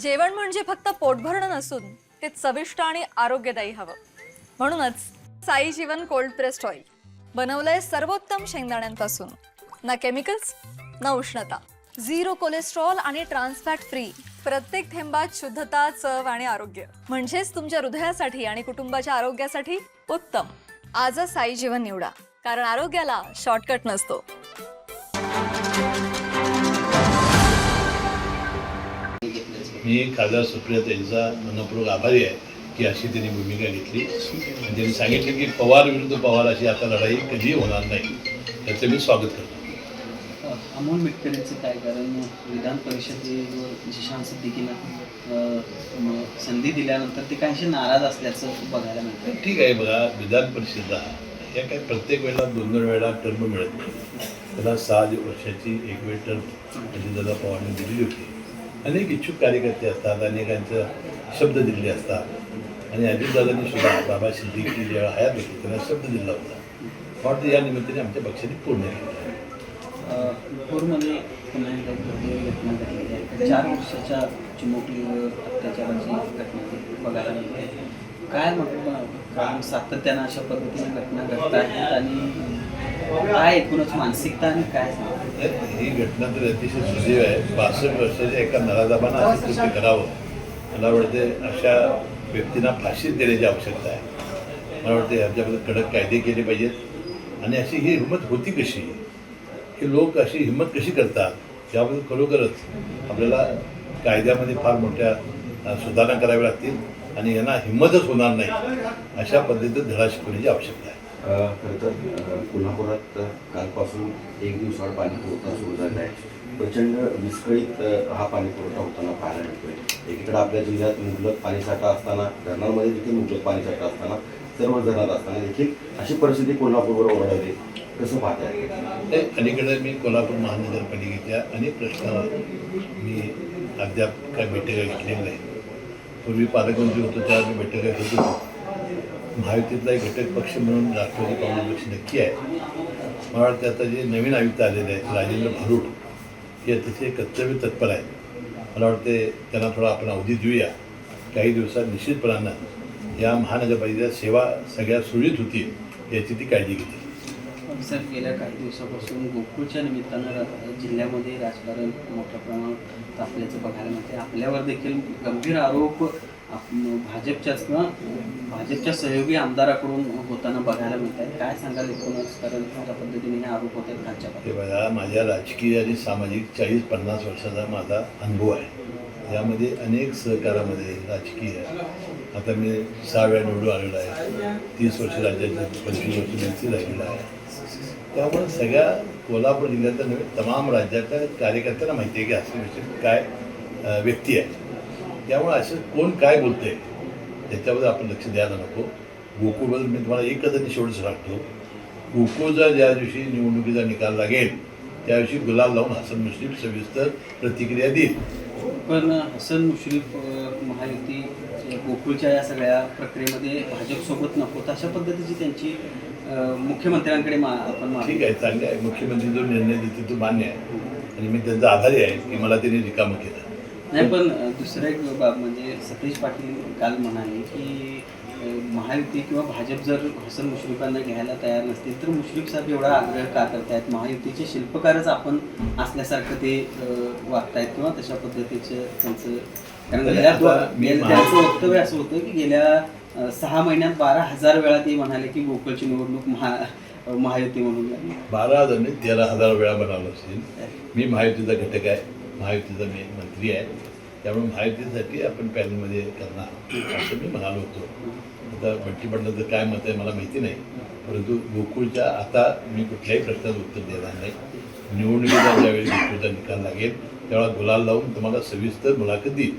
जेवण म्हणजे फक्त पोटभरणं नसून ते चविष्ट आणि आरोग्यदायी हवं. म्हणूनच साई जीवन कोल्ड प्रेस्ड ऑइल बनवलंय सर्वोत्तम शेंगदाण्यांपासून. ना केमिकल्स ना उष्णता, झिरो कोलेस्ट्रॉल आणि ट्रान्सफॅट फ्री. प्रत्येक थेंबात शुद्धता, चव आणि आरोग्य. म्हणजेच तुमच्या हृदयासाठी आणि कुटुंबाच्या आरोग्यासाठी उत्तम. आजच साई जीवन निवडा, कारण आरोग्याला शॉर्टकट नसतो. मी खासदार सुप्रियाताईंचा मनपूर्वक आभारी आहे की अशी त्यांनी भूमिका घेतली आणि त्यांनी सांगितलं की पवार विरुद्ध पवार अशी आता लढाई कधीही होणार नाही, याचं मी स्वागत करतो. अमोल मिटकरींचं काय, कारण विधान परिषदेवर जिशान सिद्दीकीनं संधी दिल्यानंतर ते काहीशी नाराज असल्याचं बघायला मिळतं. ठीक आहे, बघा, विधान परिषदेला या काही प्रत्येक वेळेला 2-2 वेळा टर्म मिळत नाही. त्याला 6 वर्षाची एक वेळ टर्म अजितदादा पवारांनी दिलेली होती. अनेक इच्छुक कार्यकर्ते असतात, अनेकांचं शब्द दिले असतात आणि अजितदादांनी सुद्धा बाबा सिद्दीकी ज्यावेळा हयात होती त्यांना शब्द दिला होता. वाटतं या निमित्ताने आमच्या पक्षाने पूर्ण केलं आहे. नागपूरमध्ये पुन्हा एकदा घटना घडलेली आहे. 4 वर्षाच्या चिमुकलीवर अत्याचाराची घटना बघायला मिळते. काय कारण सातत्यानं अशा पद्धतीने घटना घडत आहेत आणि काय एकूणच मानसिकता आणि काय ही घटना तर अतिशय सुदैव आहे. 62 वर्षाच्या एका नराधमानं असं कृत्य करावं, मला वाटते अशा व्यक्तींना फाशीच देण्याची आवश्यकता आहे. मला वाटते ह्याच्याबद्दल कडक कायदे केले पाहिजेत आणि अशी ही हिंमत होती कशी, की लोक अशी हिंमत कशी करतात याबद्दल खरोखरच आपल्याला कायद्यामध्ये फार मोठ्या सुधारणा कराव्या लागतील आणि यांना हिंमतच होणार नाही अशा पद्धतीचा धडा शिकवण्याची आवश्यकता आहे. खरं तर कोल्हापुरात कालपासून 1 दिवसाआड पाणी पुरवठा सुरू झाला आहे. प्रचंड विस्कळीत हा पाणी पुरवठा होताना पाहायला मिळतोय. एकीकडे आपल्या जिल्ह्यात मुबलक पाणीसाठा असताना, धरणांमध्ये देखील मुबलक पाणीसाठा असताना, सर्व धरणात असताना देखील अशी परिस्थिती कोल्हापूरवर ओढवली. कसं पाहताय? अलीकडे मी कोल्हापूर महानगरपालिकेच्या अनेक प्रश्नावर मी अद्याप काय बैठका घेतलेल्या नाही. पूर्वी पालकमंत्री होतो त्यावेळी मी बैठका घेत होतो. महायुतीतला एक घटक पक्ष म्हणून राष्ट्रवादी काँग्रेस पक्ष नक्की आहे. मला वाटतं आता जे नवीन आयुक्त आलेले आहेत राजेंद्र भारूड, हे अतिशय कर्तव्य तत्पर आहेत. मला वाटते त्यांना थोडा आपण अवधी देऊया. काही दिवसात निश्चितपणानं या महानगरपालिकेच्या सेवा सगळ्या सुरळीत होतील याची ती काळजी घेतील. सर, गेल्या काही दिवसापासून गोकुळच्या निमित्तानं जिल्ह्यामध्ये राजकारण मोठ्या प्रमाणात तापल्याचं बघायला मिळते. आपल्यावर देखील गंभीर आरोप भाजपच्याच किंवा भाजपच्या सहयोगी आमदाराकडून होताना बघायला मिळत आहे. काय सांगाल एकूणच, कारण अशा पद्धतीने हे आरोप होत आहेत खालच्या हे बघा, माझ्या राजकीय आणि सामाजिक 40-50 वर्षाचा माझा अनुभव आहे. यामध्ये अनेक सहकारामध्ये राजकीय आता मी 6 वेळा निवडून आलेलो आहे. 30 वर्ष राज्याचे 25 वर्ष मंत्री राहिलेला आहे. त्यामुळे सगळ्या कोल्हापूर जिल्ह्यातल्या नव्हे तमाम राज्याच्या कार्यकर्त्यांना माहिती आहे की असे विषय काय व्यक्ती आहे. त्यामुळे असं कोण काय बोलतंय त्याच्याबद्दल आपण लक्ष द्यायला नको. गोकुळबद्दल मी तुम्हाला एकच आणि शेवटच सांगतो, गोकुळचा ज्या दिवशी निवडणुकीचा निकाल लागेल त्या दिवशी गुलाल लावून हसन मुश्रीफ सविस्तर प्रतिक्रिया देईल. पण हसन मुश्रीफ महायुती गोकुळच्या या सगळ्या प्रक्रियेमध्ये भाजपसोबत नको अशा पद्धतीची त्यांची मुख्यमंत्र्यांकडे आपण ठीक आहे, चांगले आहे. मुख्यमंत्री जो निर्णय देते तो मान्य आहे आणि मी त्यांचा आभारी आहे की मला त्यांनी रिकामं केलं नाही. पण दुसरं एक बाब म्हणजे सतीश पाटील काल म्हणाले की महायुती किंवा भाजप जर हसन मुश्रीफांना घ्यायला तयार नसतील तर मुश्रीफ साहेब एवढा आग्रह का करतायत? महायुतीचे शिल्पकारच आपण असल्यासारखं ते वागतायत किंवा तशा पद्धतीचं त्यांचं, कारण त्यांचं वक्तव्य असं होतं की गेल्या 6 महिन्यात 12,000 वेळा ते म्हणाले की गोकुळची निवडणूक महायुती म्हणून लागली. 12,000 नाही 13,000 वेळा बनावलं असेल. मी महायुतीचा घटक आहे, महायुतीचा मी मंत्री आहे. त्यामुळे महायुतीसाठी आपण पॅनलमध्ये करणार असं मी म्हणालो होतो. आता बंटी पाटलाचं काय मत आहे मला माहिती नाही, परंतु गोकुळच्या आता मी कुठल्याही प्रश्नाचं उत्तर देणार नाही. निवडणुकीचा ज्यावेळी गोकुळचा निकाल लागेल त्यावेळेला गुलाल लावून तुम्हाला सविस्तर मुलाखत देईल.